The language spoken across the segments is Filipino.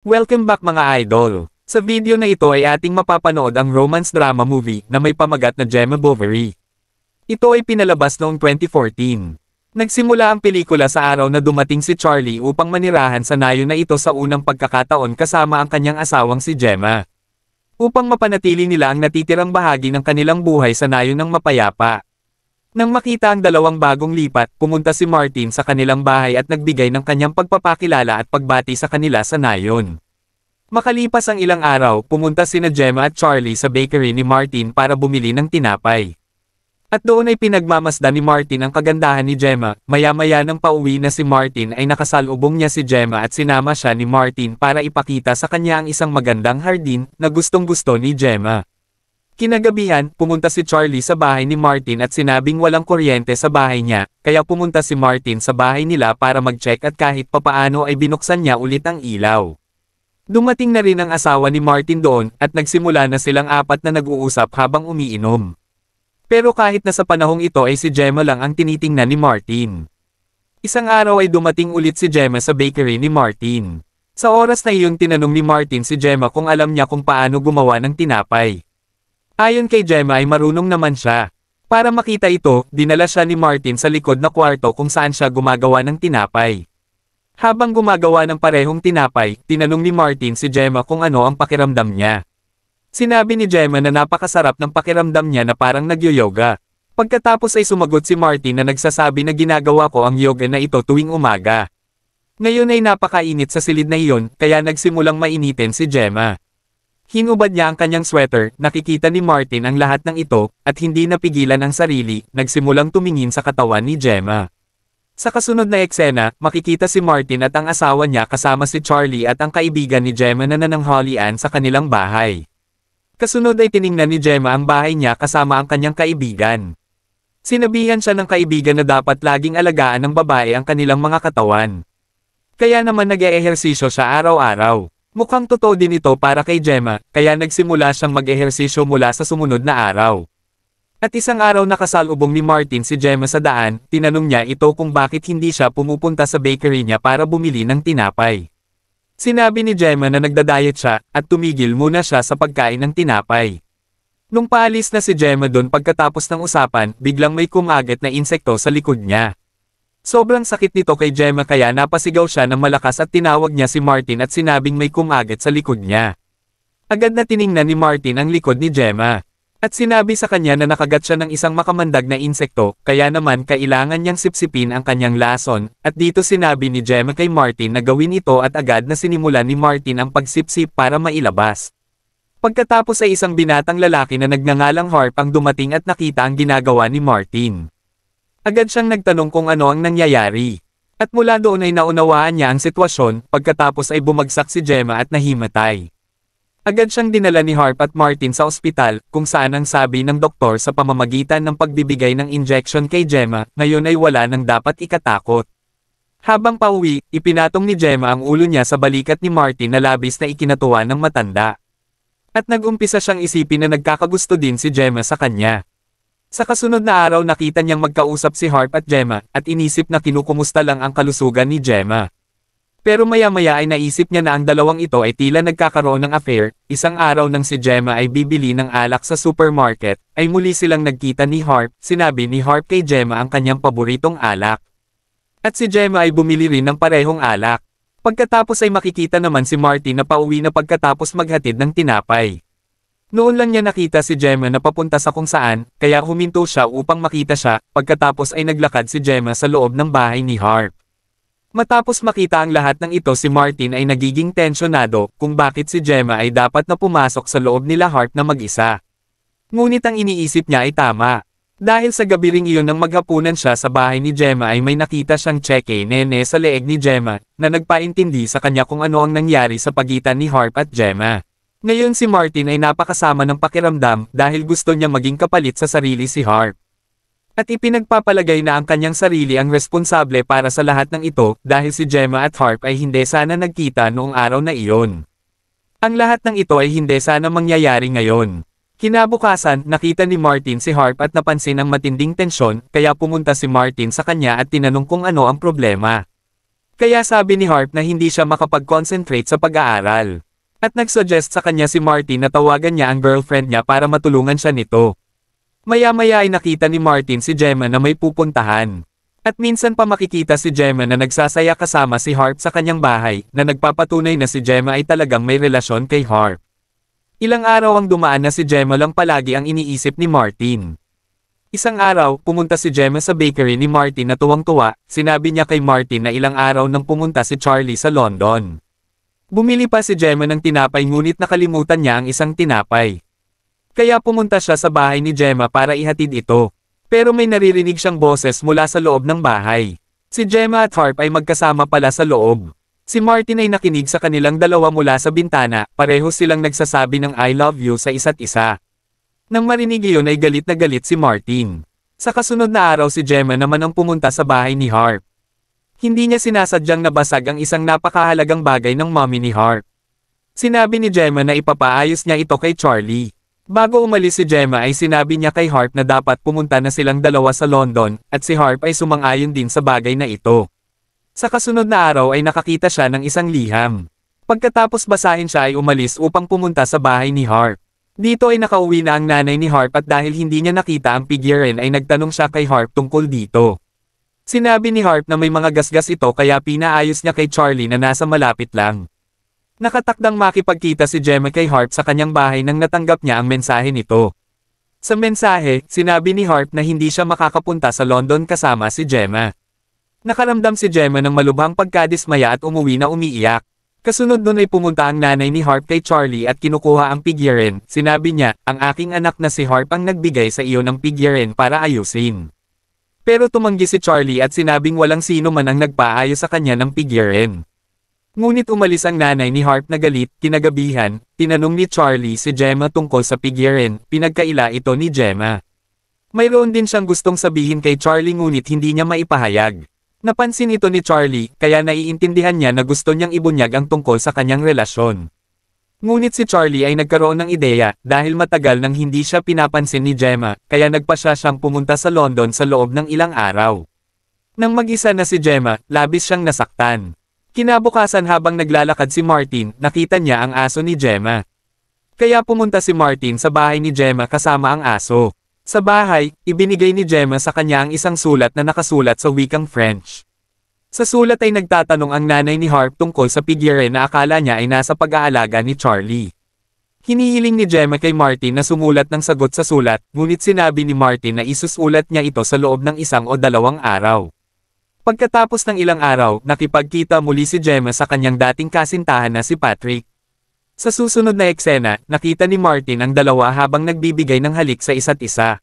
Welcome back mga idol! Sa video na ito ay ating mapapanood ang romance drama movie na may pamagat na Gemma Bovary. Ito ay pinalabas noong 2014. Nagsimula ang pelikula sa araw na dumating si Charlie upang manirahan sa nayon na ito sa unang pagkakataon kasama ang kanyang asawang si Gemma. Upang mapanatili nila ang natitirang bahagi ng kanilang buhay sa nayon ng mapayapa. Nang makita ang dalawang bagong lipat, pumunta si Martin sa kanilang bahay at nagbigay ng kanyang pagpapakilala at pagbati sa kanila sa nayon. Makalipas ang ilang araw, pumunta sina Gemma at Charlie sa bakery ni Martin para bumili ng tinapay. At doon ay pinagmamasdan ni Martin ang kagandahan ni Gemma. Maya-maya nang pauwi na si Martin ay nakasalubong niya si Gemma at sinama siya ni Martin para ipakita sa kanya ang isang magandang hardin na gustong-gusto ni Gemma. Kinagabihan, pumunta si Charlie sa bahay ni Martin at sinabing walang kuryente sa bahay niya, kaya pumunta si Martin sa bahay nila para mag-check at kahit papaano ay binuksan niya ulit ang ilaw. Dumating na rin ang asawa ni Martin doon at nagsimula na silang apat na nag-uusap habang umiinom. Pero kahit na sa panahong ito ay si Gemma lang ang tinitingnan ni Martin. Isang araw ay dumating ulit si Gemma sa bakery ni Martin. Sa oras na iyon tinanong ni Martin si Gemma kung alam niya kung paano gumawa ng tinapay. Ayon kay Gemma ay marunong naman siya. Para makita ito, dinala siya ni Martin sa likod na kwarto kung saan siya gumagawa ng tinapay. Habang gumagawa ng parehong tinapay, tinanong ni Martin si Gemma kung ano ang pakiramdam niya. Sinabi ni Gemma na napakasarap ng pakiramdam niya na parang nagyo-yoga. Pagkatapos ay sumagot si Martin na nagsasabi na ginagawa ko ang yoga na ito tuwing umaga. Ngayon ay napakainit sa silid na iyon, kaya nagsimulang mainitin si Gemma. Hinubad niya ang kanyang sweater, nakikita ni Martin ang lahat ng ito, at hindi napigilan ang sarili, nagsimulang tumingin sa katawan ni Gemma. Sa kasunod na eksena, makikita si Martin at ang asawa niya kasama si Charlie at ang kaibigan ni Gemma na nananghalian sa kanilang bahay. Kasunod ay tiningnan ni Gemma ang bahay niya kasama ang kanyang kaibigan. Sinabihan siya ng kaibigan na dapat laging alagaan ng babae ang kanilang mga katawan. Kaya naman nag-eehersisyo siya araw-araw. Mukhang totoo din ito para kay Gemma, kaya nagsimula siyang mag-ehersisyo mula sa sumunod na araw. At isang araw nakasalubong ni Martin si Gemma sa daan, tinanong niya ito kung bakit hindi siya pumupunta sa bakery niya para bumili ng tinapay. Sinabi ni Gemma na nagda-diet siya, at tumigil muna siya sa pagkain ng tinapay. Nung paalis na si Gemma doon pagkatapos ng usapan, biglang may kumagat na insekto sa likod niya. Sobrang sakit nito kay Gemma kaya napasigaw siya ng malakas at tinawag niya si Martin at sinabing may kumagat sa likod niya. Agad na tiningnan ni Martin ang likod ni Gemma. At sinabi sa kanya na nakagat siya ng isang makamandag na insekto, kaya naman kailangan niyang sipsipin ang kanyang lason, at dito sinabi ni Gemma kay Martin na gawin ito at agad na sinimulan ni Martin ang pagsipsip para mailabas. Pagkatapos ay isang binatang lalaki na nagngangalang Harp ang dumating at nakita ang ginagawa ni Martin. Agad siyang nagtanong kung ano ang nangyayari. At mula doon ay naunawaan niya ang sitwasyon, pagkatapos ay bumagsak si Gemma at nahimatay. Agad siyang dinala ni Harp at Martin sa ospital, kung saan ang sabi ng doktor sa pamamagitan ng pagbibigay ng injection kay Gemma, ngayon ay wala nang dapat ikatakot. Habang pauwi, ipinatong ni Gemma ang ulo niya sa balikat ni Martin na labis na ikinatuwa ng matanda. At nag-umpisa siyang isipin na nagkakagusto din si Gemma sa kanya. Sa kasunod na araw nakita niyang magkausap si Harp at Gemma, at inisip na kinukumusta lang ang kalusugan ni Gemma. Pero maya-maya ay naisip niya na ang dalawang ito ay tila nagkakaroon ng affair. Isang araw nang si Gemma ay bibili ng alak sa supermarket, ay muli silang nagkita ni Harp. Sinabi ni Harp kay Gemma ang kanyang paboritong alak. At si Gemma ay bumili rin ng parehong alak. Pagkatapos ay makikita naman si Martin na pauwi na pagkatapos maghatid ng tinapay. Noon lang niya nakita si Gemma na papunta sa kung saan, kaya huminto siya upang makita siya, pagkatapos ay naglakad si Gemma sa loob ng bahay ni Harp. Matapos makita ang lahat ng ito si Martin ay nagiging tensyonado kung bakit si Gemma ay dapat na pumasok sa loob nila Harp na mag-isa. Ngunit ang iniisip niya ay tama. Dahil sa gabi ring iyon nang maghapunan siya sa bahay ni Gemma ay may nakita siyang cheque nene sa leeg ni Gemma, na nagpaintindi sa kanya kung ano ang nangyari sa pagitan ni Harp at Gemma. Ngayon si Martin ay napakasama ng pakiramdam dahil gusto niya maging kapalit sa sarili si Harp. At ipinagpapalagay na ang kanyang sarili ang responsable para sa lahat ng ito dahil si Gemma at Harp ay hindi sana nagkita noong araw na iyon. Ang lahat ng ito ay hindi sana mangyayari ngayon. Kinabukasan, nakita ni Martin si Harp at napansin ang matinding tensyon, kaya pumunta si Martin sa kanya at tinanong kung ano ang problema. Kaya sabi ni Harp na hindi siya makapag-concentrate sa pag-aaral. At nag-suggest sa kanya si Martin na tawagan niya ang girlfriend niya para matulungan siya nito. Maya-maya ay nakita ni Martin si Gemma na may pupuntahan. At minsan pa makikita si Gemma na nagsasaya kasama si Harp sa kanyang bahay, na nagpapatunay na si Gemma ay talagang may relasyon kay Harp. Ilang araw ang dumaan na si Gemma lang palagi ang iniisip ni Martin. Isang araw, pumunta si Gemma sa bakery ni Martin na tuwang-tuwa, sinabi niya kay Martin na ilang araw nang pumunta si Charlie sa London. Bumili pa si Gemma ng tinapay ngunit nakalimutan niya ang isang tinapay. Kaya pumunta siya sa bahay ni Gemma para ihatid ito. Pero may naririnig siyang boses mula sa loob ng bahay. Si Gemma at Harp ay magkasama pala sa loob. Si Martin ay nakinig sa kanilang dalawa mula sa bintana, pareho silang nagsasabi ng I love you sa isa't isa. Nang marinig iyon ay galit na galit si Martin. Sa kasunod na araw si Gemma naman ang pumunta sa bahay ni Harp. Hindi niya sinasadyang nabasag ang isang napakahalagang bagay ng mommy ni Harp. Sinabi ni Gemma na ipapaayos niya ito kay Charlie. Bago umalis si Gemma ay sinabi niya kay Harp na dapat pumunta na silang dalawa sa London, at si Harp ay sumang-ayon din sa bagay na ito. Sa kasunod na araw ay nakakita siya ng isang liham. Pagkatapos basahin siya ay umalis upang pumunta sa bahay ni Harp. Dito ay nakauwi na ang nanay ni Harp at dahil hindi niya nakita ang figurine ay nagtanong siya kay Harp tungkol dito. Sinabi ni Harp na may mga gasgas ito kaya pinaayos niya kay Charlie na nasa malapit lang. Nakatakdang makipagkita si Gemma kay Harp sa kanyang bahay nang natanggap niya ang mensahe nito. Sa mensahe, sinabi ni Harp na hindi siya makakapunta sa London kasama si Gemma. Nakaramdam si Gemma ng malubhang pagkadismaya at umuwi na umiiyak. Kasunod nun ay pumunta ang nanay ni Harp kay Charlie at kinukuha ang figurine. Sinabi niya, ang aking anak na si Harp ang nagbigay sa iyo ng figurine para ayusin. Pero tumanggi si Charlie at sinabing walang sino man ang nagpaayos sa kanya ng figurine. Ngunit umalis ang nanay ni Harp na galit. Kinagabihan, tinanong ni Charlie si Gemma tungkol sa figurine, pinagkaila ito ni Gemma. Mayroon din siyang gustong sabihin kay Charlie ngunit hindi niya maipahayag. Napansin ito ni Charlie, kaya naiintindihan niya na gusto niyang ibunyag ang tungkol sa kanyang relasyon. Ngunit si Charlie ay nagkaroon ng ideya, dahil matagal nang hindi siya pinapansin ni Gemma, kaya nagpasya siyang pumunta sa London sa loob ng ilang araw. Nang mag-isa na si Gemma, labis siyang nasaktan. Kinabukasan habang naglalakad si Martin, nakita niya ang aso ni Gemma. Kaya pumunta si Martin sa bahay ni Gemma kasama ang aso. Sa bahay, ibinigay ni Gemma sa kanya ang isang sulat na nakasulat sa wikang French. Sa sulat ay nagtatanong ang nanay ni Harp tungkol sa figurine na akala niya ay nasa pag-aalaga ni Charlie. Hinihiling ni Gemma kay Martin na sumulat ng sagot sa sulat, ngunit sinabi ni Martin na isusulat niya ito sa loob ng 1 o 2 araw. Pagkatapos ng ilang araw, nakipagkita muli si Gemma sa kanyang dating kasintahan na si Patrick. Sa susunod na eksena, nakita ni Martin ang dalawa habang nagbibigay ng halik sa isa't isa.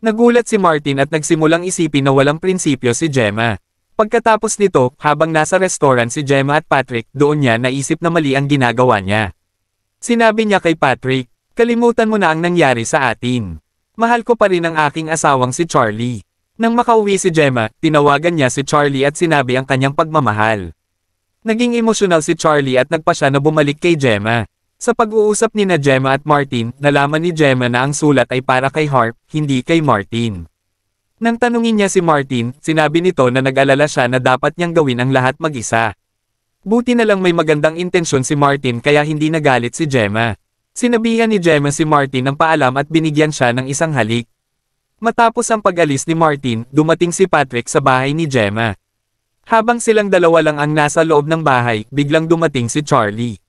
Nagulat si Martin at nagsimulang isipin na walang prinsipyo si Gemma. Pagkatapos nito, habang nasa restaurant si Gemma at Patrick, doon niya naisip na mali ang ginagawa niya. Sinabi niya kay Patrick, kalimutan mo na ang nangyari sa atin. Mahal ko pa rin ang aking asawang si Charlie. Nang makauwi si Gemma, tinawagan niya si Charlie at sinabi ang kanyang pagmamahal. Naging emosyonal si Charlie at nagpasya na bumalik kay Gemma. Sa pag-uusap ni Gemma at Martin, nalaman ni Gemma na ang sulat ay para kay Harp, hindi kay Martin. Nang tanungin niya si Martin, sinabi nito na nag-alala siya na dapat niyang gawin ang lahat mag-isa. Buti na lang may magandang intensyon si Martin kaya hindi nagalit si Gemma. Sinabihan ni Gemma si Martin ng paalam at binigyan siya ng isang halik. Matapos ang pag-alis ni Martin, dumating si Patrick sa bahay ni Gemma. Habang silang dalawa lang ang nasa loob ng bahay, biglang dumating si Charlie.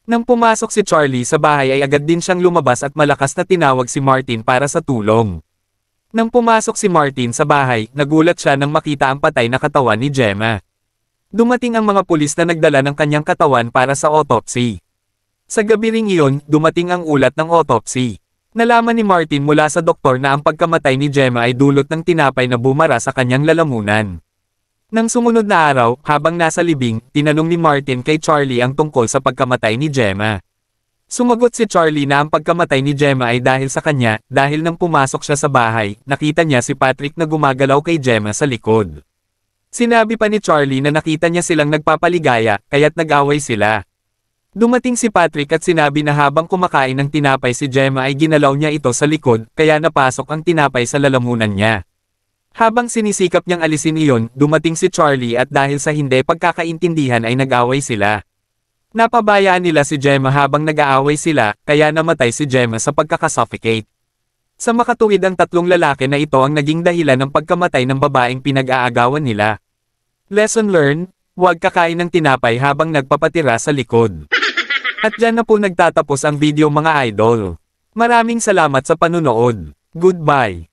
Nang pumasok si Charlie sa bahay ay agad din siyang lumabas at malakas na tinawag si Martin para sa tulong. Nang pumasok si Martin sa bahay, nagulat siya nang makita ang patay na katawan ni Gemma. Dumating ang mga pulis na nagdala ng kanyang katawan para sa autopsy. Sa gabi ring iyon, dumating ang ulat ng autopsy. Nalaman ni Martin mula sa doktor na ang pagkamatay ni Gemma ay dulot ng tinapay na bumara sa kanyang lalamunan. Nang sumunod na araw, habang nasa libing, tinanong ni Martin kay Charlie ang tungkol sa pagkamatay ni Gemma. Sumagot si Charlie na ang pagkamatay ni Gemma ay dahil sa kanya, dahil nang pumasok siya sa bahay, nakita niya si Patrick na gumagalaw kay Gemma sa likod. Sinabi pa ni Charlie na nakita niya silang nagpapaligaya, kaya't nag-away sila. Dumating si Patrick at sinabi na habang kumakain ng tinapay si Gemma ay ginalaw niya ito sa likod, kaya napasok ang tinapay sa lalamunan niya. Habang sinisikap niyang alisin iyon, dumating si Charlie at dahil sa hindi pagkakaintindihan ay nag-away sila. Napabayaan nila si Gemma habang nag-aaway sila, kaya namatay si Gemma sa pagkakasuffocate. Sa makatuwid ang tatlong lalaki na ito ang naging dahilan ng pagkamatay ng babaeng pinag-aagawan nila. Lesson learned, huwag kakain ng tinapay habang nagpapatira sa likod. At dyan na po nagtatapos ang video mga idol. Maraming salamat sa panunood. Goodbye.